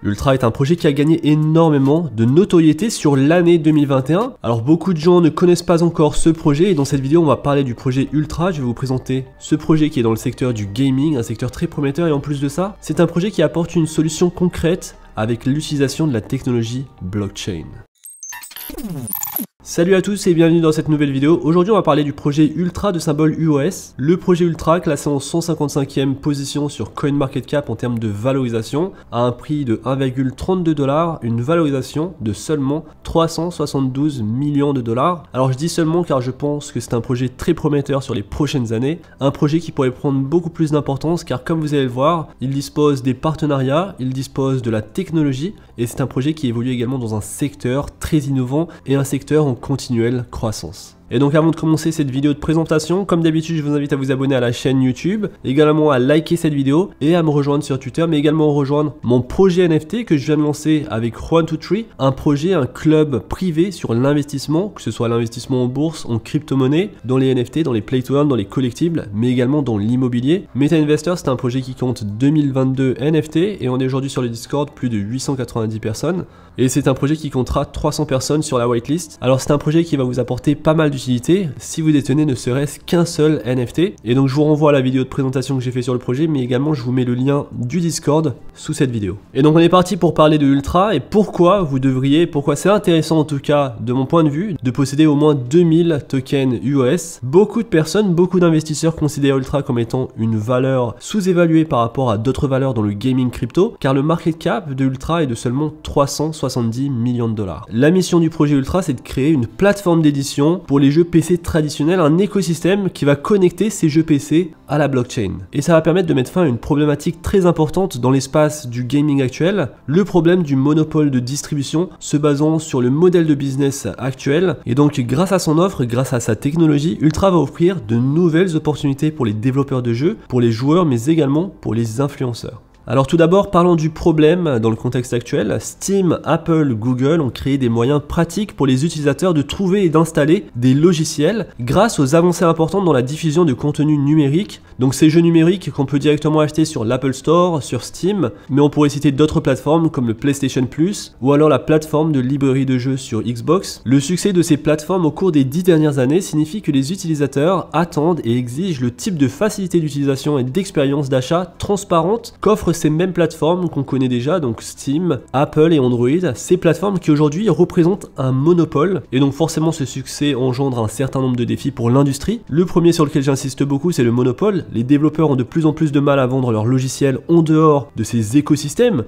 Ultra est un projet qui a gagné énormément de notoriété sur l'année 2021. Alors beaucoup de gens ne connaissent pas encore ce projet et dans cette vidéo on va parler du projet Ultra. Je vais vous présenter ce projet qui est dans le secteur du gaming, un secteur très prometteur et en plus de ça, c'est un projet qui apporte une solution concrète avec l'utilisation de la technologie blockchain. Salut à tous et bienvenue dans cette nouvelle vidéo. Aujourd'hui on va parler du projet Ultra de symbole UOS. Le projet Ultra classé en 155e position sur CoinMarketCap en termes de valorisation à un prix de 1,32 $, une valorisation de seulement 372 millions de dollars. Alors je dis seulement car je pense que c'est un projet très prometteur sur les prochaines années, un projet qui pourrait prendre beaucoup plus d'importance car comme vous allez le voir, il dispose des partenariats, il dispose de la technologie et c'est un projet qui évolue également dans un secteur très innovant et un secteur en continuelle croissance. Et donc avant de commencer cette vidéo de présentation, comme d'habitude je vous invite à vous abonner à la chaîne YouTube, également à liker cette vidéo et à me rejoindre sur Twitter, mais également à rejoindre mon projet NFT que je viens de lancer avec One2Tree, un projet, un club privé sur l'investissement, que ce soit l'investissement en bourse, en crypto-monnaie, dans les NFT, dans les play to earn, dans les collectibles, mais également dans l'immobilier. Meta Investor, c'est un projet qui compte 2022 NFT et on est aujourd'hui sur le Discord plus de 890 personnes. Et c'est un projet qui comptera 300 personnes sur la whitelist. Alors c'est un projet qui va vous apporter pas mal d'utilité si vous détenez ne serait-ce qu'un seul NFT. Et donc je vous renvoie à la vidéo de présentation que j'ai fait sur le projet, mais également je vous mets le lien du Discord sous cette vidéo. Et donc on est parti pour parler de Ultra et pourquoi vous devriez, pourquoi c'est intéressant en tout cas de mon point de vue, de posséder au moins 2000 tokens UOS. Beaucoup de personnes, beaucoup d'investisseurs considèrent Ultra comme étant une valeur sous-évaluée par rapport à d'autres valeurs dans le gaming crypto, car le market cap de Ultra est de seulement 370 millions de dollars. La mission du projet Ultra, c'est de créer une plateforme d'édition pour les jeux PC traditionnels, un écosystème qui va connecter ces jeux PC à la blockchain. Et ça va permettre de mettre fin à une problématique très importante dans l'espace du gaming actuel, le problème du monopole de distribution se basant sur le modèle de business actuel. Et donc grâce à son offre, grâce à sa technologie, Ultra va offrir de nouvelles opportunités pour les développeurs de jeux, pour les joueurs, mais également pour les influenceurs. Alors tout d'abord, parlons du problème dans le contexte actuel. Steam, Apple, Google ont créé des moyens pratiques pour les utilisateurs de trouver et d'installer des logiciels grâce aux avancées importantes dans la diffusion de contenu numérique. Donc ces jeux numériques qu'on peut directement acheter sur l'Apple Store, sur Steam, mais on pourrait citer d'autres plateformes comme le PlayStation Plus ou alors la plateforme de librairie de jeux sur Xbox. Le succès de ces plateformes au cours des 10 dernières années signifie que les utilisateurs attendent et exigent le type de facilité d'utilisation et d'expérience d'achat transparente qu'offrent ces mêmes plateformes qu'on connaît déjà, donc Steam, Apple et Android, ces plateformes qui aujourd'hui représentent un monopole et donc forcément ce succès engendre un certain nombre de défis pour l'industrie. Le premier sur lequel j'insiste beaucoup, c'est le monopole. Les développeurs ont de plus en plus de mal à vendre leurs logiciels en dehors de ces écosystèmes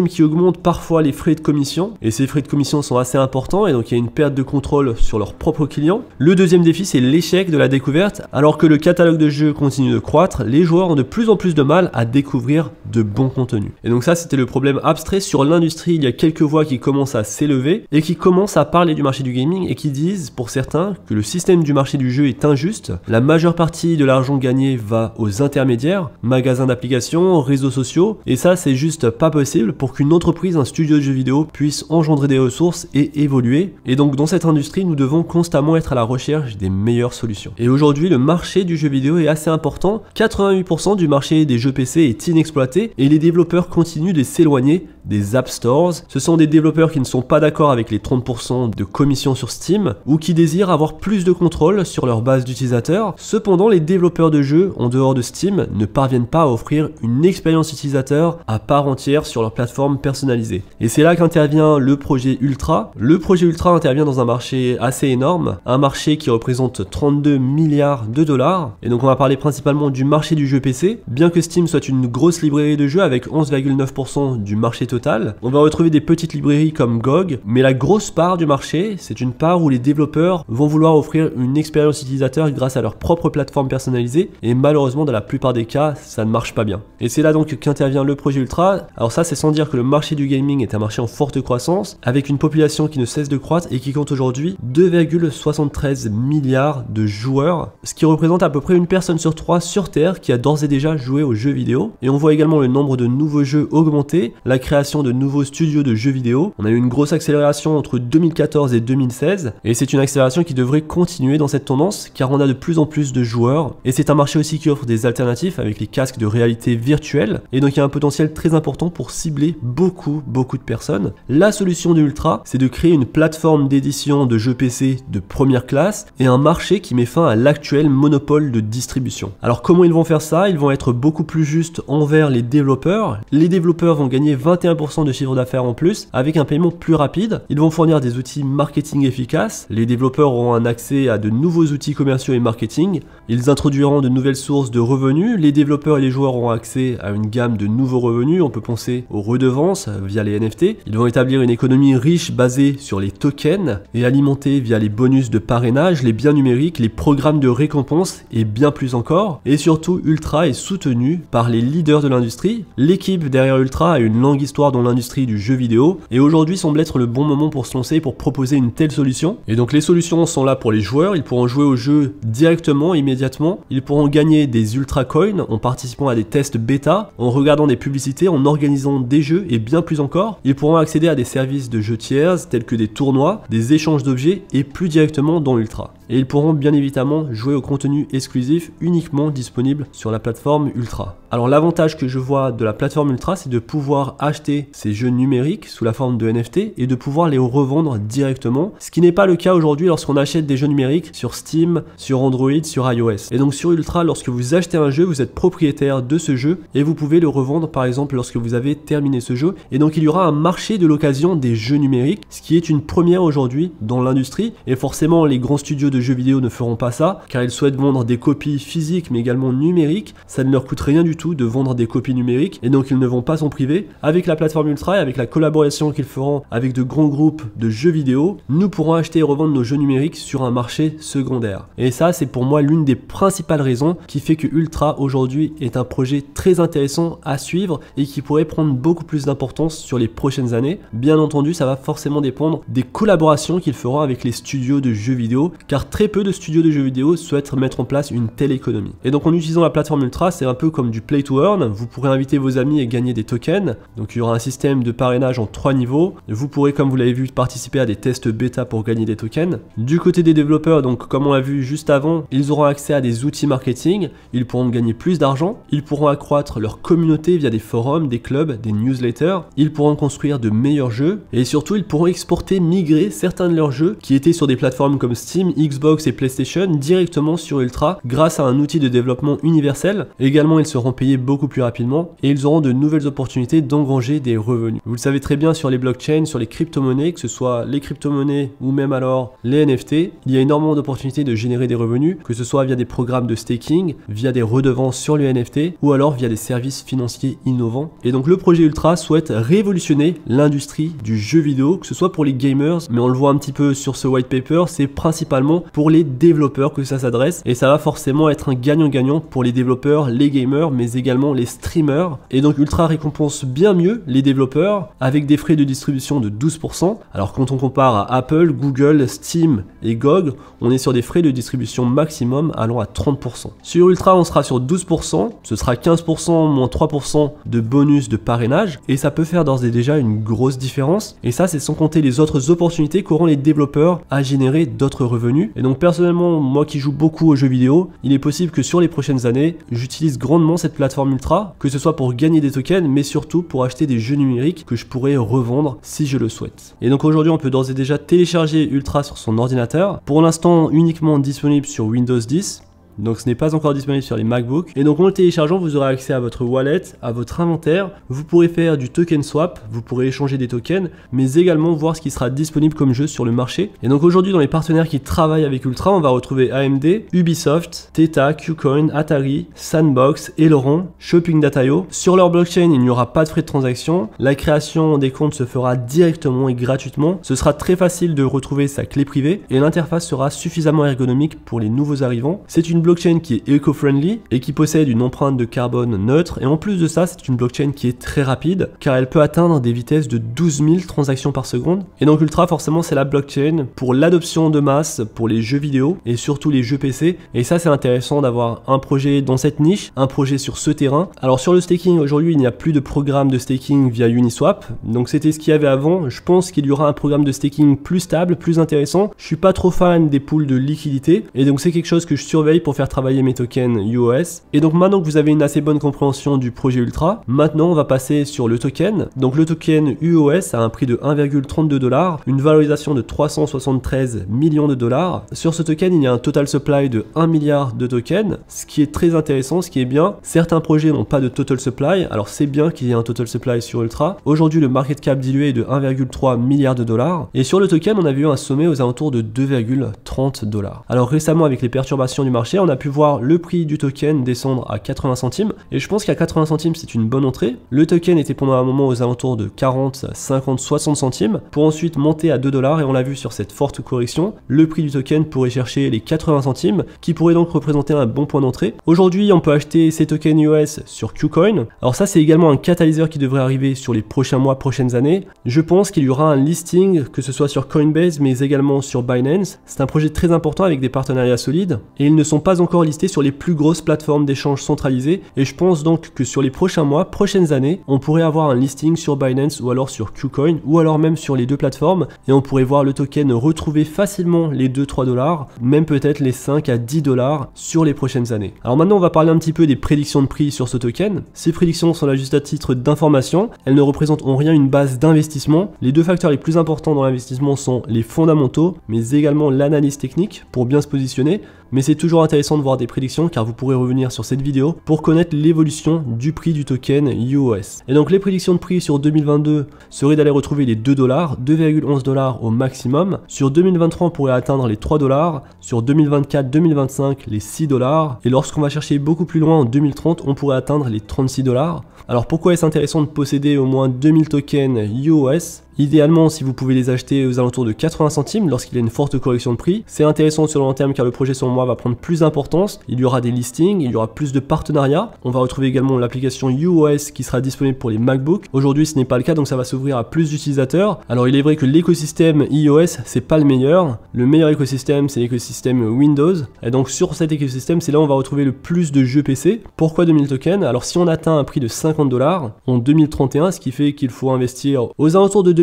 qui augmentent parfois les frais de commission et ces frais de commission sont assez importants et donc il y a une perte de contrôle sur leurs propres clients. Le deuxième défi, c'est l'échec de la découverte. Alors que le catalogue de jeux continue de croître, les joueurs ont de plus en plus de mal à découvrir de bon contenu. Et donc ça, c'était le problème abstrait sur l'industrie. Il y a quelques voix qui commencent à s'élever et qui commencent à parler du marché du gaming et qui disent, pour certains, que le système du marché du jeu est injuste. La majeure partie de l'argent gagné va aux intermédiaires, magasins d'applications, réseaux sociaux, et ça, c'est juste pas possible pour qu'une entreprise, un studio de jeux vidéo puisse engendrer des ressources et évoluer. Et donc dans cette industrie, nous devons constamment être à la recherche des meilleures solutions. Et aujourd'hui, le marché du jeu vidéo est assez important. 88% du marché des jeux PC est inexploité et les développeurs continuent de s'éloigner des App Stores. Ce sont des développeurs qui ne sont pas d'accord avec les 30% de commission sur Steam ou qui désirent avoir plus de contrôle sur leur base d'utilisateurs. Cependant, les développeurs de jeux en dehors de Steam ne parviennent pas à offrir une expérience utilisateur à part entière sur leur plateforme personnalisée. Et c'est là qu'intervient le projet Ultra. Le projet Ultra intervient dans un marché assez énorme, un marché qui représente 32 milliards de dollars. Et donc on va parler principalement du marché du jeu PC. Bien que Steam soit une grosse librairie de jeux avec 11,9% du marché total, on va retrouver des petites librairies comme GOG, mais la grosse part du marché, c'est une part où les développeurs vont vouloir offrir une expérience utilisateur grâce à leur propre plateforme personnalisée, et malheureusement dans la plupart des cas, ça ne marche pas bien. Et c'est là donc qu'intervient le projet Ultra. Alors ça, c'est sans dire que le marché du gaming est un marché en forte croissance, avec une population qui ne cesse de croître et qui compte aujourd'hui 2,73 milliards de joueurs, ce qui représente à peu près une personne sur 3 sur Terre qui a d'ores et déjà joué aux jeux vidéo. Et on voit également également le nombre de nouveaux jeux augmenter, la création de nouveaux studios de jeux vidéo. On a eu une grosse accélération entre 2014 et 2016 et c'est une accélération qui devrait continuer dans cette tendance car on a de plus en plus de joueurs et c'est un marché aussi qui offre des alternatives avec les casques de réalité virtuelle et donc il y a un potentiel très important pour cibler beaucoup de personnes. La solution de Ultra, c'est de créer une plateforme d'édition de jeux PC de première classe et un marché qui met fin à l'actuel monopole de distribution. Alors comment ils vont faire ça? Ils vont être beaucoup plus justes envers les développeurs. Les développeurs vont gagner 21% de chiffre d'affaires en plus avec un paiement plus rapide. Ils vont fournir des outils marketing efficaces. Les développeurs auront un accès à de nouveaux outils commerciaux et marketing. Ils introduiront de nouvelles sources de revenus. Les développeurs et les joueurs auront accès à une gamme de nouveaux revenus. On peut penser aux redevances via les NFT. Ils vont établir une économie riche basée sur les tokens et alimentée via les bonus de parrainage, les biens numériques, les programmes de récompense et bien plus encore. Et surtout, Ultra est soutenu par les leaders de l'industrie. L'équipe derrière Ultra a une longue histoire dans l'industrie du jeu vidéo et aujourd'hui semble être le bon moment pour se lancer pour proposer une telle solution. Et donc les solutions sont là pour les joueurs, ils pourront jouer au jeu directement, immédiatement. Ils pourront gagner des Ultra Coins en participant à des tests bêta, en regardant des publicités, en organisant des jeux et bien plus encore. Ils pourront accéder à des services de jeux tiers tels que des tournois, des échanges d'objets et plus directement dans Ultra. Et ils pourront bien évidemment jouer au contenu exclusif uniquement disponible sur la plateforme Ultra. Alors l'avantage que je vois de la plateforme Ultra, c'est de pouvoir acheter ces jeux numériques sous la forme de NFT et de pouvoir les revendre directement, ce qui n'est pas le cas aujourd'hui lorsqu'on achète des jeux numériques sur Steam, sur Android, sur iOS. Et donc sur Ultra, lorsque vous achetez un jeu, vous êtes propriétaire de ce jeu et vous pouvez le revendre par exemple lorsque vous avez terminé ce jeu. Et donc il y aura un marché de l'occasion des jeux numériques, ce qui est une première aujourd'hui dans l'industrie. Et forcément les grands studios de jeux vidéo ne feront pas ça, car ils souhaitent vendre des copies physiques mais également numériques. Ça ne leur coûte rien du tout de vendre des copies numériques et donc ils ne vont pas s'en priver. Avec la plateforme Ultra et avec la collaboration qu'ils feront avec de grands groupes de jeux vidéo, nous pourrons acheter et revendre nos jeux numériques sur un marché secondaire. Et ça, c'est pour moi l'une des principales raisons qui fait que Ultra aujourd'hui est un projet très intéressant à suivre et qui pourrait prendre beaucoup plus d'importance sur les prochaines années. Bien entendu, ça va forcément dépendre des collaborations qu'ils feront avec les studios de jeux vidéo, car très peu de studios de jeux vidéo souhaitent mettre en place une telle économie. Et donc en utilisant la plateforme Ultra, c'est un peu comme du play to earn. Vous pourrez inviter vos amis et gagner des tokens. Donc il y aura un système de parrainage en 3 niveaux. Vous pourrez, comme vous l'avez vu, participer à des tests bêta pour gagner des tokens. Du côté des développeurs, donc comme on l'a vu juste avant, ils auront accès à des outils marketing. Ils pourront gagner plus d'argent. Ils pourront accroître leur communauté via des forums, des clubs, des newsletters. Ils pourront construire de meilleurs jeux. Et surtout, ils pourront exporter, migrer certains de leurs jeux qui étaient sur des plateformes comme Steam, Xbox et PlayStation directement sur Ultra grâce à un outil de développement universel. Également, ils seront payés beaucoup plus rapidement et ils auront de nouvelles opportunités d'engranger des revenus. Vous le savez très bien, sur les blockchains, sur les crypto-monnaies, que ce soit les crypto-monnaies ou même alors les NFT, il y a énormément d'opportunités de générer des revenus, que ce soit via des programmes de staking, via des redevances sur le NFT ou alors via des services financiers innovants. Et donc le projet Ultra souhaite révolutionner l'industrie du jeu vidéo, que ce soit pour les gamers, mais on le voit un petit peu sur ce white paper, c'est principalement pour les développeurs que ça s'adresse et ça va forcément être un gagnant-gagnant pour les développeurs, les gamers, mais également les streamers. Et donc Ultra récompense bien mieux les développeurs avec des frais de distribution de 12%. Alors quand on compare à Apple, Google, Steam et GOG, on est sur des frais de distribution maximum allant à 30%. Sur Ultra, on sera sur 12%, ce sera 15% moins 3% de bonus de parrainage et ça peut faire d'ores et déjà une grosse différence. Et ça, c'est sans compter les autres opportunités qu'auront les développeurs à générer d'autres revenus. Et donc personnellement, moi qui joue beaucoup aux jeux vidéo, il est possible que sur les prochaines années, j'utilise grandement cette plateforme Ultra, que ce soit pour gagner des tokens, mais surtout pour acheter des jeux numériques que je pourrais revendre si je le souhaite. Et donc aujourd'hui, on peut d'ores et déjà télécharger Ultra sur son ordinateur. Pour l'instant, uniquement disponible sur Windows 10. Donc ce n'est pas encore disponible sur les MacBooks. Et donc en le téléchargeant, vous aurez accès à votre wallet, à votre inventaire. Vous pourrez faire du token swap, vous pourrez échanger des tokens, mais également voir ce qui sera disponible comme jeu sur le marché. Et donc aujourd'hui, dans les partenaires qui travaillent avec Ultra, on va retrouver AMD, Ubisoft, Theta, Qcoin, Atari, Sandbox, Aileron, Shopping.io. Sur leur blockchain, il n'y aura pas de frais de transaction. La création des comptes se fera directement et gratuitement. Ce sera très facile de retrouver sa clé privée et l'interface sera suffisamment ergonomique pour les nouveaux arrivants. C'est une une blockchain qui est éco-friendly et qui possède une empreinte de carbone neutre, et en plus de ça, c'est une blockchain qui est très rapide car elle peut atteindre des vitesses de 12 000 transactions par seconde. Et donc Ultra, forcément, c'est la blockchain pour l'adoption de masse pour les jeux vidéo et surtout les jeux PC. Et ça, c'est intéressant d'avoir un projet dans cette niche, un projet sur ce terrain. Alors sur le staking, aujourd'hui, il n'y a plus de programme de staking via Uniswap, donc c'était ce qu'il y avait avant. Je pense qu'il y aura un programme de staking plus stable, plus intéressant. Je suis pas trop fan des pools de liquidité, et donc c'est quelque chose que je surveille pour faire travailler mes tokens UOS. Et donc maintenant que vous avez une assez bonne compréhension du projet Ultra, maintenant on va passer sur le token. Donc le token UOS a un prix de 1,32$, une valorisation de 373 millions de dollars. Sur ce token, il y a un total supply de 1 milliard de tokens, ce qui est très intéressant, ce qui est bien. Certains projets n'ont pas de total supply, alors c'est bien qu'il y ait un total supply sur Ultra. Aujourd'hui, le market cap dilué est de 1,3 milliard de dollars, et sur le token, on a vu un sommet aux alentours de 2,30$. Alors récemment, avec les perturbations du marché, on a pu voir le prix du token descendre à 80 centimes, et je pense qu'à 80 centimes, c'est une bonne entrée. Le token était pendant un moment aux alentours de 40, 50, 60 centimes, pour ensuite monter à 2$, et on l'a vu sur cette forte correction, le prix du token pourrait chercher les 80 centimes, qui pourrait donc représenter un bon point d'entrée. Aujourd'hui, on peut acheter ces tokens US sur KuCoin. Alors ça, c'est également un catalyseur qui devrait arriver sur les prochains mois, prochaines années. Je pense qu'il y aura un listing, que ce soit sur Coinbase, mais également sur Binance. C'est un projet très important avec des partenariats solides, et ils ne sont pas encore listés sur les plus grosses plateformes d'échange centralisées, et je pense donc que sur les prochains mois, prochaines années, on pourrait avoir un listing sur Binance ou alors sur KuCoin, ou alors même sur les deux plateformes, et on pourrait voir le token retrouver facilement les 2-3$, même peut-être les 5 à 10$ sur les prochaines années. Alors maintenant, on va parler un petit peu des prédictions de prix sur ce token. Ces prédictions sont là juste à titre d'information, elles ne représentent en rien une base d'investissement. Les deux facteurs les plus importants dans l'investissement sont les fondamentaux, mais également l'analyse technique pour bien se positionner. Mais c'est toujours intéressant de voir des prédictions car vous pourrez revenir sur cette vidéo pour connaître l'évolution du prix du token UOS. Et donc les prédictions de prix sur 2022 seraient d'aller retrouver les 2$, 2,11$ au maximum. Sur 2023, on pourrait atteindre les 3$. Sur 2024-2025, les 6$. Et lorsqu'on va chercher beaucoup plus loin en 2030, on pourrait atteindre les 36$. Alors pourquoi est-ce intéressant de posséder au moins 2000 tokens UOS ? Idéalement, si vous pouvez les acheter aux alentours de 80 centimes lorsqu'il y a une forte correction de prix, c'est intéressant sur le long terme car le projet selon moi va prendre plus d'importance. Il y aura des listings, il y aura plus de partenariats. On va retrouver également l'application UOS qui sera disponible pour les MacBooks. Aujourd'hui, ce n'est pas le cas, donc ça va s'ouvrir à plus d'utilisateurs. Alors il est vrai que l'écosystème iOS, c'est pas le meilleur. Le meilleur écosystème, c'est l'écosystème Windows. Et donc sur cet écosystème, c'est là où on va retrouver le plus de jeux PC. Pourquoi 2000 tokens? Alors si on atteint un prix de 50$ en 2031, ce qui fait qu'il faut investir aux alentours de 2000$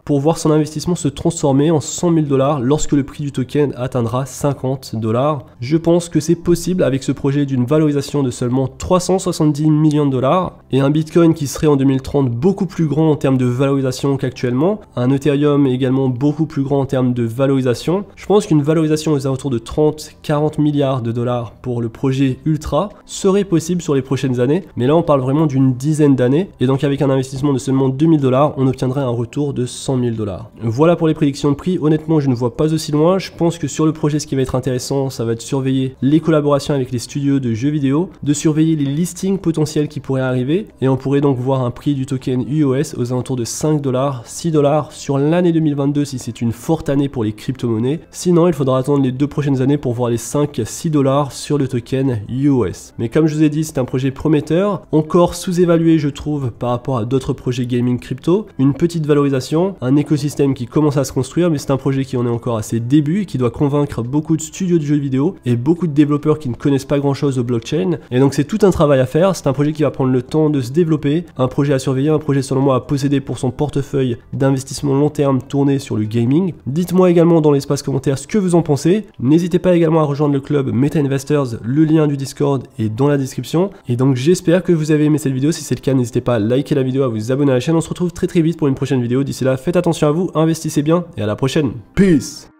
pour voir son investissement se transformer en 100 000$ lorsque le prix du token atteindra 50$. Je pense que c'est possible avec ce projet d'une valorisation de seulement 370 millions de dollars et un Bitcoin qui serait en 2030 beaucoup plus grand en termes de valorisation qu'actuellement, un Ethereum également beaucoup plus grand en termes de valorisation. Je pense qu'une valorisation aux alentours de 30-40 milliards de dollars pour le projet Ultra serait possible sur les prochaines années, mais là on parle vraiment d'une dizaine d'années, et donc avec un investissement de seulement 2000$, on obtiendrait un retour de 100 000$. Voilà pour les prédictions de prix. Honnêtement, je ne vois pas aussi loin. Je pense que sur le projet, ce qui va être intéressant, ça va être de surveiller les collaborations avec les studios de jeux vidéo, de surveiller les listings potentiels qui pourraient arriver, et on pourrait donc voir un prix du token UOS aux alentours de 5$, 6$ sur l'année 2022 si c'est une forte année pour les crypto-monnaies. Sinon, il faudra attendre les 2 prochaines années pour voir les 5-6$ sur le token UOS. Mais comme je vous ai dit, c'est un projet prometteur, encore sous-évalué je trouve par rapport à d'autres projets gaming crypto, une petite valorisation, un écosystème qui commence à se construire, mais c'est un projet qui en est encore à ses débuts et qui doit convaincre beaucoup de studios de jeux vidéo et beaucoup de développeurs qui ne connaissent pas grand chose au blockchain. Et donc c'est tout un travail à faire, c'est un projet qui va prendre le temps de se développer, un projet à surveiller, un projet selon moi à posséder pour son portefeuille d'investissement long terme tourné sur le gaming. Dites-moi également dans l'espace commentaire ce que vous en pensez. N'hésitez pas également à rejoindre le club Meta Investors, le lien du Discord est dans la description. Et donc j'espère que vous avez aimé cette vidéo, si c'est le cas n'hésitez pas à liker la vidéo, à vous abonner à la chaîne, on se retrouve très vite pour une prochaine vidéo. D'ici là, faites attention à vous, investissez bien et à la prochaine. Peace!